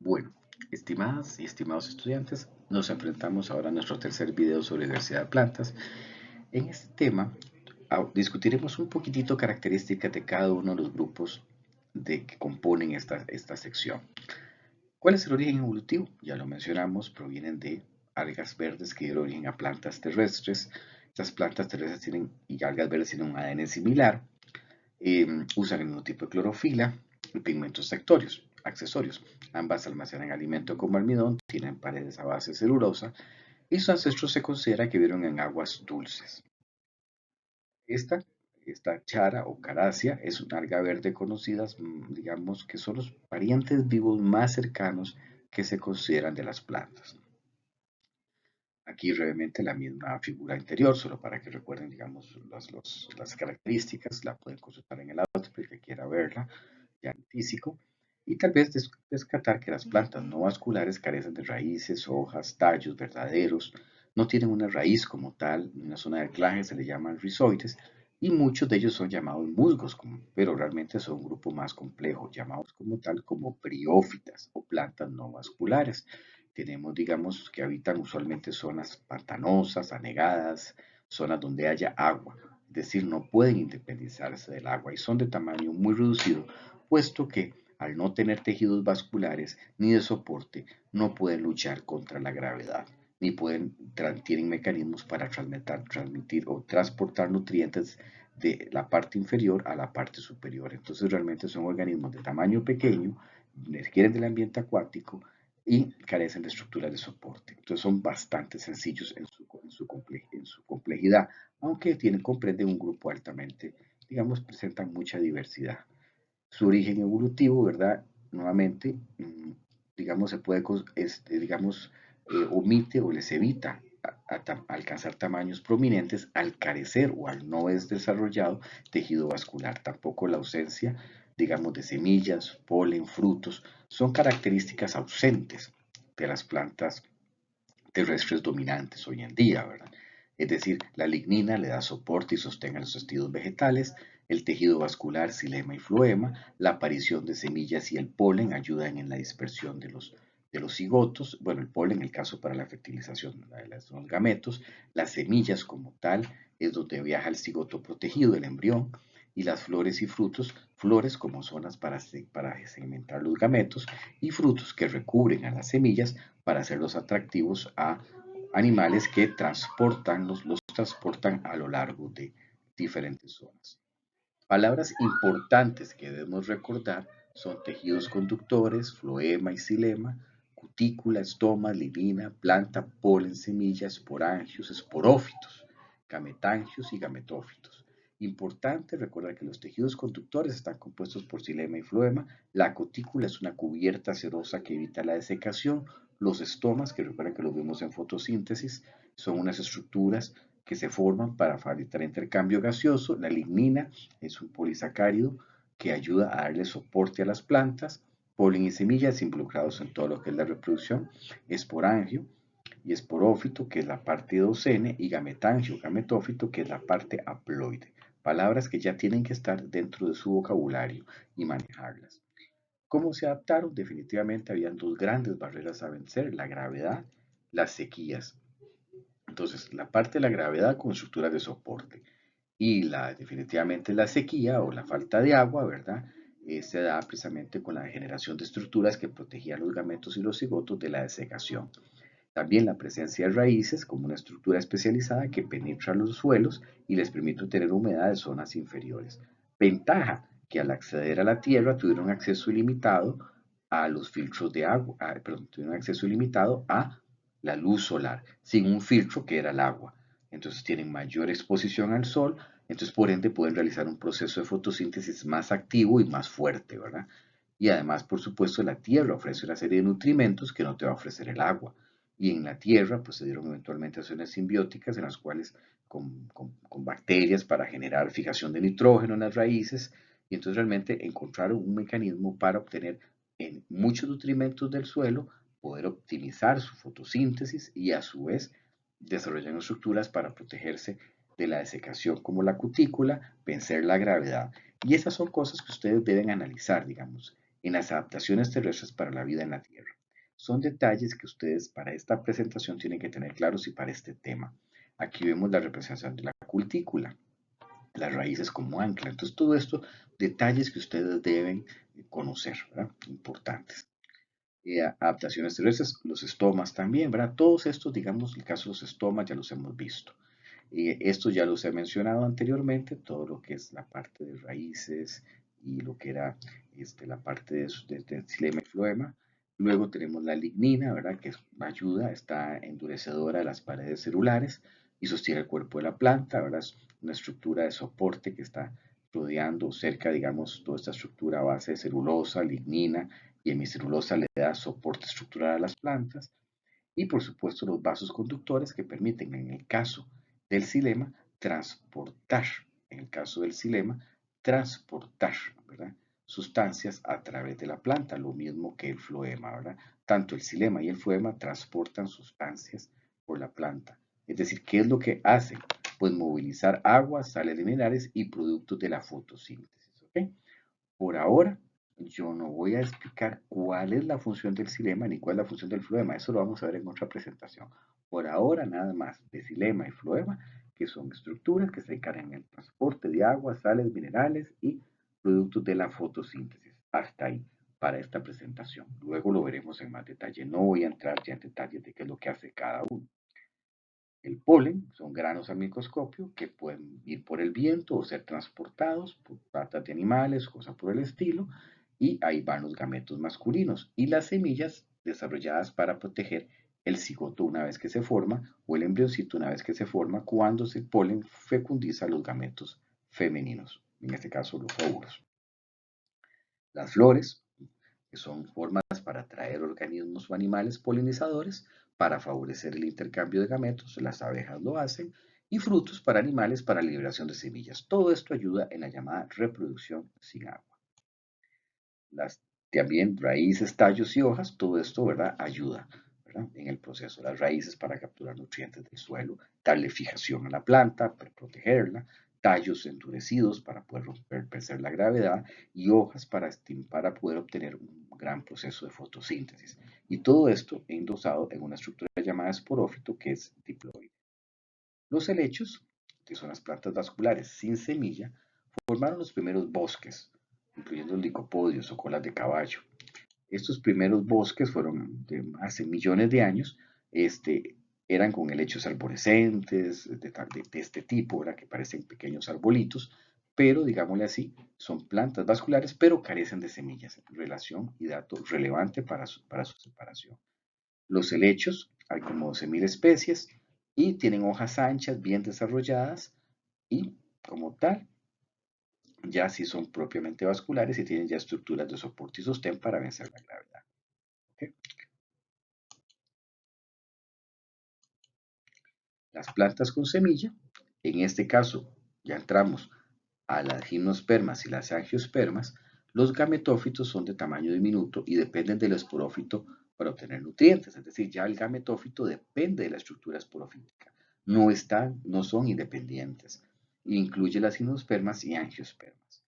Bueno, estimadas y estimados estudiantes, nos enfrentamos ahora a nuestro tercer video sobre diversidad de plantas. En este tema discutiremos un poquitito características de cada uno de los grupos que componen esta sección. ¿Cuál es el origen evolutivo? Ya lo mencionamos, provienen de algas verdes que dieron origen a plantas terrestres. Estas plantas terrestres y algas verdes tienen un ADN similar, usan el mismo tipo de clorofila y pigmentos accesorios. Ambas almacenan alimento como almidón, tienen paredes a base de celulosa y sus ancestros se considera que vivieron en aguas dulces. Esta, esta chara o caracia es una alga verde conocida, digamos que son los parientes vivos más cercanos que se consideran de las plantas. Aquí brevemente la misma figura interior, solo para que recuerden, digamos, las características, la pueden consultar en el audio para el que quiera verla ya en físico, y tal vez descartar que las plantas no vasculares carecen de raíces, hojas, tallos verdaderos, no tienen una raíz como tal, una zona de anclaje se le llaman rizoides, y muchos de ellos son llamados musgos, pero realmente son un grupo más complejo, llamados como tal como briófitas o plantas no vasculares. Tenemos, digamos, que habitan usualmente zonas pantanosas, anegadas, zonas donde haya agua, es decir, no pueden independizarse del agua y son de tamaño muy reducido, puesto que al no tener tejidos vasculares ni de soporte, no pueden luchar contra la gravedad, ni tienen mecanismos para transmitir o transportar nutrientes de la parte inferior a la parte superior. Entonces realmente son organismos de tamaño pequeño, requieren del ambiente acuático y carecen de estructuras de soporte. Entonces son bastante sencillos en su complejidad, aunque comprenden un grupo altamente, digamos, presentan mucha diversidad. Su origen evolutivo, ¿verdad? Nuevamente, digamos, se puede, digamos, omite o les evita alcanzar tamaños prominentes al carecer o al no es desarrollado tejido vascular. Tampoco la ausencia, digamos, de semillas, polen, frutos, son características ausentes de las plantas terrestres dominantes hoy en día, ¿verdad? Es decir, la lignina le da soporte y sostén a los tejidos vegetales, el tejido vascular, xilema y floema, la aparición de semillas y el polen ayudan en la dispersión de los cigotos, bueno, el polen, el caso para la fertilización de los gametos, las semillas como tal es donde viaja el cigoto protegido, el embrión, y las flores y frutos, flores como zonas para segmentar los gametos y frutos que recubren a las semillas para hacerlos atractivos a animales que los transportan a lo largo de diferentes zonas. Palabras importantes que debemos recordar son tejidos conductores, floema y xilema, cutícula, estoma, lignina, planta, polen, semillas, esporangios, esporófitos, gametangios y gametófitos. Importante recordar que los tejidos conductores están compuestos por xilema y floema, la cutícula es una cubierta cerosa que evita la desecación, los estomas, que recuerden que los vimos en fotosíntesis, son unas estructuras que se forman para facilitar intercambio gaseoso. La lignina es un polisacárido que ayuda a darle soporte a las plantas. Polen y semillas involucrados en todo lo que es la reproducción. Esporangio y esporófito, que es la parte docene, y gametangio, gametófito, que es la parte haploide. Palabras que ya tienen que estar dentro de su vocabulario y manejarlas. ¿Cómo se adaptaron? Definitivamente habían dos grandes barreras a vencer, la gravedad, las sequías. Entonces, la parte de la gravedad con estructuras de soporte y definitivamente la sequía o la falta de agua, ¿verdad? Se da precisamente con la generación de estructuras que protegían los gametos y los cigotos de la desecación. También la presencia de raíces como una estructura especializada que penetra los suelos y les permite tener humedad de zonas inferiores. Ventaja, que al acceder a la tierra tuvieron acceso ilimitado a los filtros de agua, tuvieron acceso ilimitado a la luz solar, sin un filtro que era el agua. Entonces tienen mayor exposición al sol, entonces por ende pueden realizar un proceso de fotosíntesis más activo y más fuerte, ¿verdad? Y además, por supuesto, la tierra ofrece una serie de nutrimentos que no te va a ofrecer el agua. Y en la tierra, pues se dieron eventualmente acciones simbióticas en las cuales con bacterias para generar fijación de nitrógeno en las raíces, y entonces realmente encontraron un mecanismo para obtener en muchos nutrimentos del suelo, poder optimizar su fotosíntesis y a su vez desarrollar estructuras para protegerse de la desecación como la cutícula, vencer la gravedad. Y esas son cosas que ustedes deben analizar, digamos, en las adaptaciones terrestres para la vida en la Tierra. Son detalles que ustedes para esta presentación tienen que tener claros y para este tema. Aquí vemos la representación de la cutícula, las raíces como ancla. Entonces, todo esto, detalles que ustedes deben conocer, ¿verdad? Importantes. Adaptaciones terrestres, los estomas también, ¿verdad? Todos estos, digamos, el caso de los estomas ya los hemos visto. Esto ya los he mencionado anteriormente, todo lo que es la parte de raíces y lo que era la parte de xilema y floema. Luego tenemos la lignina, ¿verdad? Que ayuda, está endurecedora de las paredes celulares y sostiene el cuerpo de la planta, ¿verdad? Es una estructura de soporte que está rodeando cerca, digamos, toda esta estructura a base de celulosa, lignina y hemicelulosa le da soporte estructural a las plantas. Y por supuesto los vasos conductores que permiten, en el caso del xilema, transportar, en el caso del xilema, transportar, ¿verdad? Sustancias a través de la planta, lo mismo que el floema, ¿verdad? Tanto el xilema y el floema transportan sustancias por la planta. Es decir, ¿qué es lo que hacen? Pues movilizar agua, sales minerales y productos de la fotosíntesis, ¿ok? Por ahora, yo no voy a explicar cuál es la función del xilema ni cuál es la función del floema. Eso lo vamos a ver en otra presentación. Por ahora, nada más de xilema y floema, que son estructuras que se encargan del transporte de agua, sales, minerales y productos de la fotosíntesis. Hasta ahí para esta presentación. Luego lo veremos en más detalle. No voy a entrar ya en detalles de qué es lo que hace cada uno. El polen son granos al microscopio que pueden ir por el viento o ser transportados por patas de animales, cosas por el estilo, y ahí van los gametos masculinos y las semillas desarrolladas para proteger el cigoto una vez que se forma o el embrioncito una vez que se forma cuando el polen fecundiza los gametos femeninos, en este caso los óvulos. Las flores, que son formas para atraer organismos o animales polinizadores para favorecer el intercambio de gametos, las abejas lo hacen, y frutos para animales para liberación de semillas. Todo esto ayuda en la llamada reproducción sin agua. También raíces, tallos y hojas, todo esto, ¿verdad? Ayuda, ¿verdad? En el proceso. Las raíces para capturar nutrientes del suelo, darle fijación a la planta, para protegerla, tallos endurecidos para poder vencer la gravedad y hojas para poder obtener un gran proceso de fotosíntesis. Y todo esto endosado en una estructura llamada esporófito que es diploide. Los helechos, que son las plantas vasculares sin semilla, formaron los primeros bosques, incluyendo licopodios o colas de caballo. Estos primeros bosques fueron de hace millones de años, eran con helechos arborescentes, de este tipo, ¿verdad? Que parecen pequeños arbolitos, pero digámosle así, son plantas vasculares, pero carecen de semillas. Relación y dato relevante para su separación. Los helechos, hay como 12.000 especies y tienen hojas anchas, bien desarrolladas y como tal ya sí son propiamente vasculares y tienen ya estructuras de soporte y sostén para vencer la gravedad. ¿Okay? Las plantas con semilla, en este caso ya entramos a las gimnospermas y las angiospermas, los gametófitos son de tamaño diminuto y dependen del esporófito para obtener nutrientes, es decir, ya el gametófito depende de la estructura esporofítica, no son independientes, incluye las gimnospermas y angiospermas.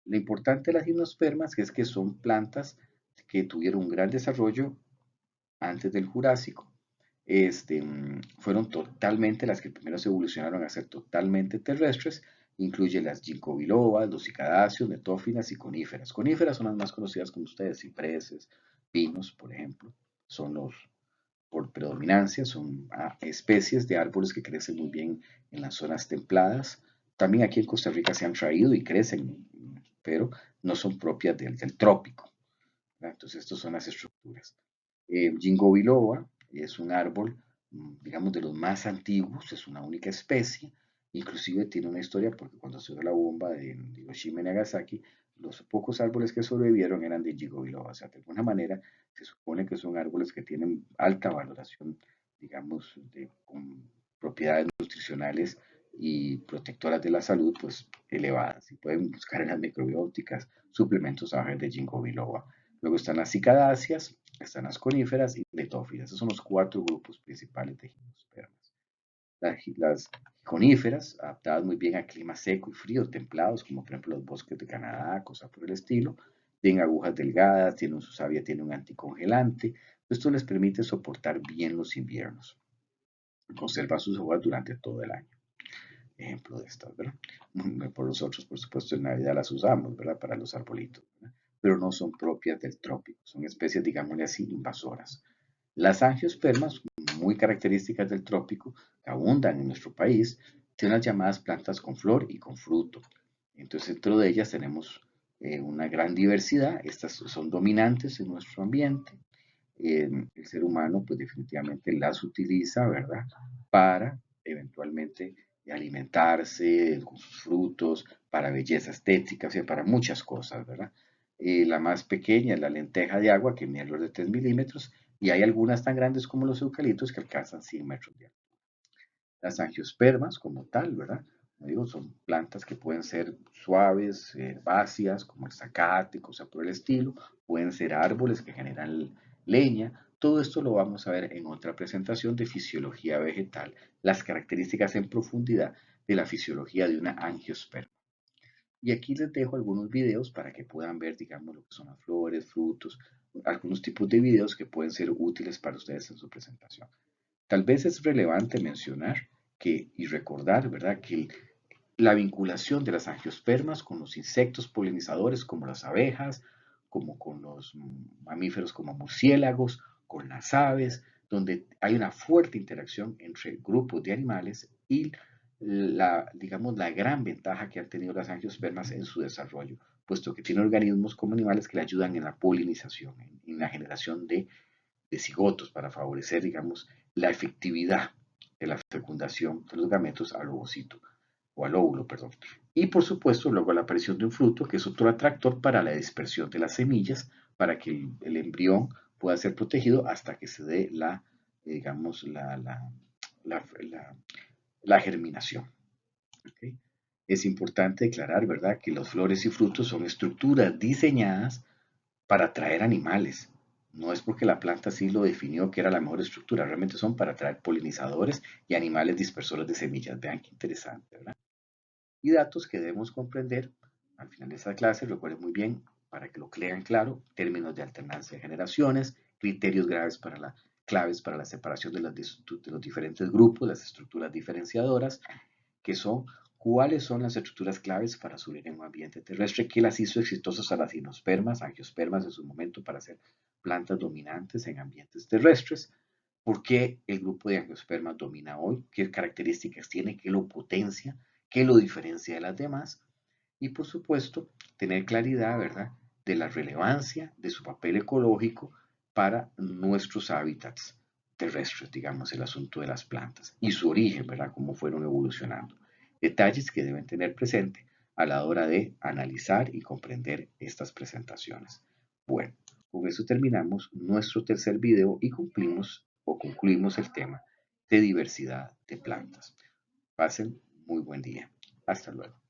Lo importante de las gimnospermas es que son plantas que tuvieron un gran desarrollo antes del Jurásico. Fueron totalmente las que primero se evolucionaron a ser totalmente terrestres. Incluye las ginkgo bilobas, los cicadáceos, netófilas y coníferas. Coníferas son las más conocidas como ustedes, cipreses, pinos, por ejemplo. Son los, por predominancia, son especies de árboles que crecen muy bien en las zonas templadas. También aquí en Costa Rica se han traído y crecen, pero no son propias del trópico. Entonces, estas son las estructuras. Ginkgo biloba es un árbol, digamos, de los más antiguos, es una única especie, inclusive tiene una historia porque cuando se dio la bomba de Hiroshima y Nagasaki, los pocos árboles que sobrevivieron eran de Ginkgo biloba, o sea, de alguna manera se supone que son árboles que tienen alta valoración, digamos, con propiedades nutricionales y protectoras de la salud, pues elevadas, y pueden buscar en las microbióticas suplementos a base de Ginkgo biloba. Luego están las cicadáceas, están las coníferas y letófilas. Esos son los 4 grupos principales de gimnospermas. Las coníferas, adaptadas muy bien a clima seco y frío, templados, como por ejemplo los bosques de Canadá, cosas por el estilo. tienen agujas delgadas, tienen su savia, tiene un anticongelante. Esto les permite soportar bien los inviernos. Conserva sus hojas durante todo el año. Ejemplo de estas, ¿verdad? Por nosotros, por supuesto, en Navidad las usamos, ¿verdad? Para los arbolitos, ¿verdad? Pero no son propias del trópico, son especies, digámosle así, invasoras. Las angiospermas, muy características del trópico, que abundan en nuestro país, tienen las llamadas plantas con flor y con fruto. Entonces, dentro de ellas tenemos una gran diversidad. Estas son dominantes en nuestro ambiente. El ser humano, pues definitivamente las utiliza, ¿verdad? Para eventualmente alimentarse con sus frutos, para belleza estética, o sea, para muchas cosas, ¿verdad? La más pequeña es la lenteja de agua, que mide alrededor de 3 milímetros, y hay algunas tan grandes como los eucaliptos que alcanzan 100 metros de altura. Las angiospermas, como tal, ¿verdad? Como digo, son plantas que pueden ser suaves, herbáceas, como el zacate, cosas por el estilo, pueden ser árboles que generan leña. Todo esto lo vamos a ver en otra presentación de fisiología vegetal, las características en profundidad de la fisiología de una angiosperma. Y aquí les dejo algunos videos para que puedan ver, digamos, lo que son las flores, frutos, algunos tipos de videos que pueden ser útiles para ustedes en su presentación. Tal vez es relevante mencionar y recordar, ¿verdad?, que la vinculación de las angiospermas con los insectos polinizadores como las abejas, como con los mamíferos como murciélagos, con las aves, donde hay una fuerte interacción entre grupos de animales y digamos, la gran ventaja que han tenido las angiospermas en su desarrollo, puesto que tienen organismos como animales que le ayudan en la polinización, en la generación de cigotos para favorecer, digamos, la efectividad de la fecundación de los gametos al ovocito o al óvulo, perdón. Y por supuesto, luego la aparición de un fruto, que es otro atractor para la dispersión de las semillas, para que el embrión pueda ser protegido hasta que se dé digamos, la germinación. ¿Okay? Es importante declarar, ¿verdad?, que las flores y frutos son estructuras diseñadas para atraer animales. No es porque la planta así lo definió que era la mejor estructura, realmente son para atraer polinizadores y animales dispersores de semillas. Vean qué interesante, ¿verdad? Y datos que debemos comprender al final de esta clase, recuerden muy bien, para que lo crean claro, términos de alternancia de generaciones, criterios claves para la separación de los diferentes grupos, las estructuras diferenciadoras, que son cuáles son las estructuras claves para subir en un ambiente terrestre que las hizo exitosas a las gimnospermas, angiospermas en su momento para ser plantas dominantes en ambientes terrestres. ¿Por qué el grupo de angiospermas domina hoy? ¿Qué características tiene? ¿Qué lo potencia? ¿Qué lo diferencia de las demás? Y por supuesto, tener claridad, ¿verdad?, de la relevancia de su papel ecológico para nuestros hábitats terrestres, digamos, el asunto de las plantas y su origen, ¿verdad?, cómo fueron evolucionando. Detalles que deben tener presente a la hora de analizar y comprender estas presentaciones. Bueno, con eso terminamos nuestro tercer video y concluimos el tema de diversidad de plantas. Pasen muy buen día. Hasta luego.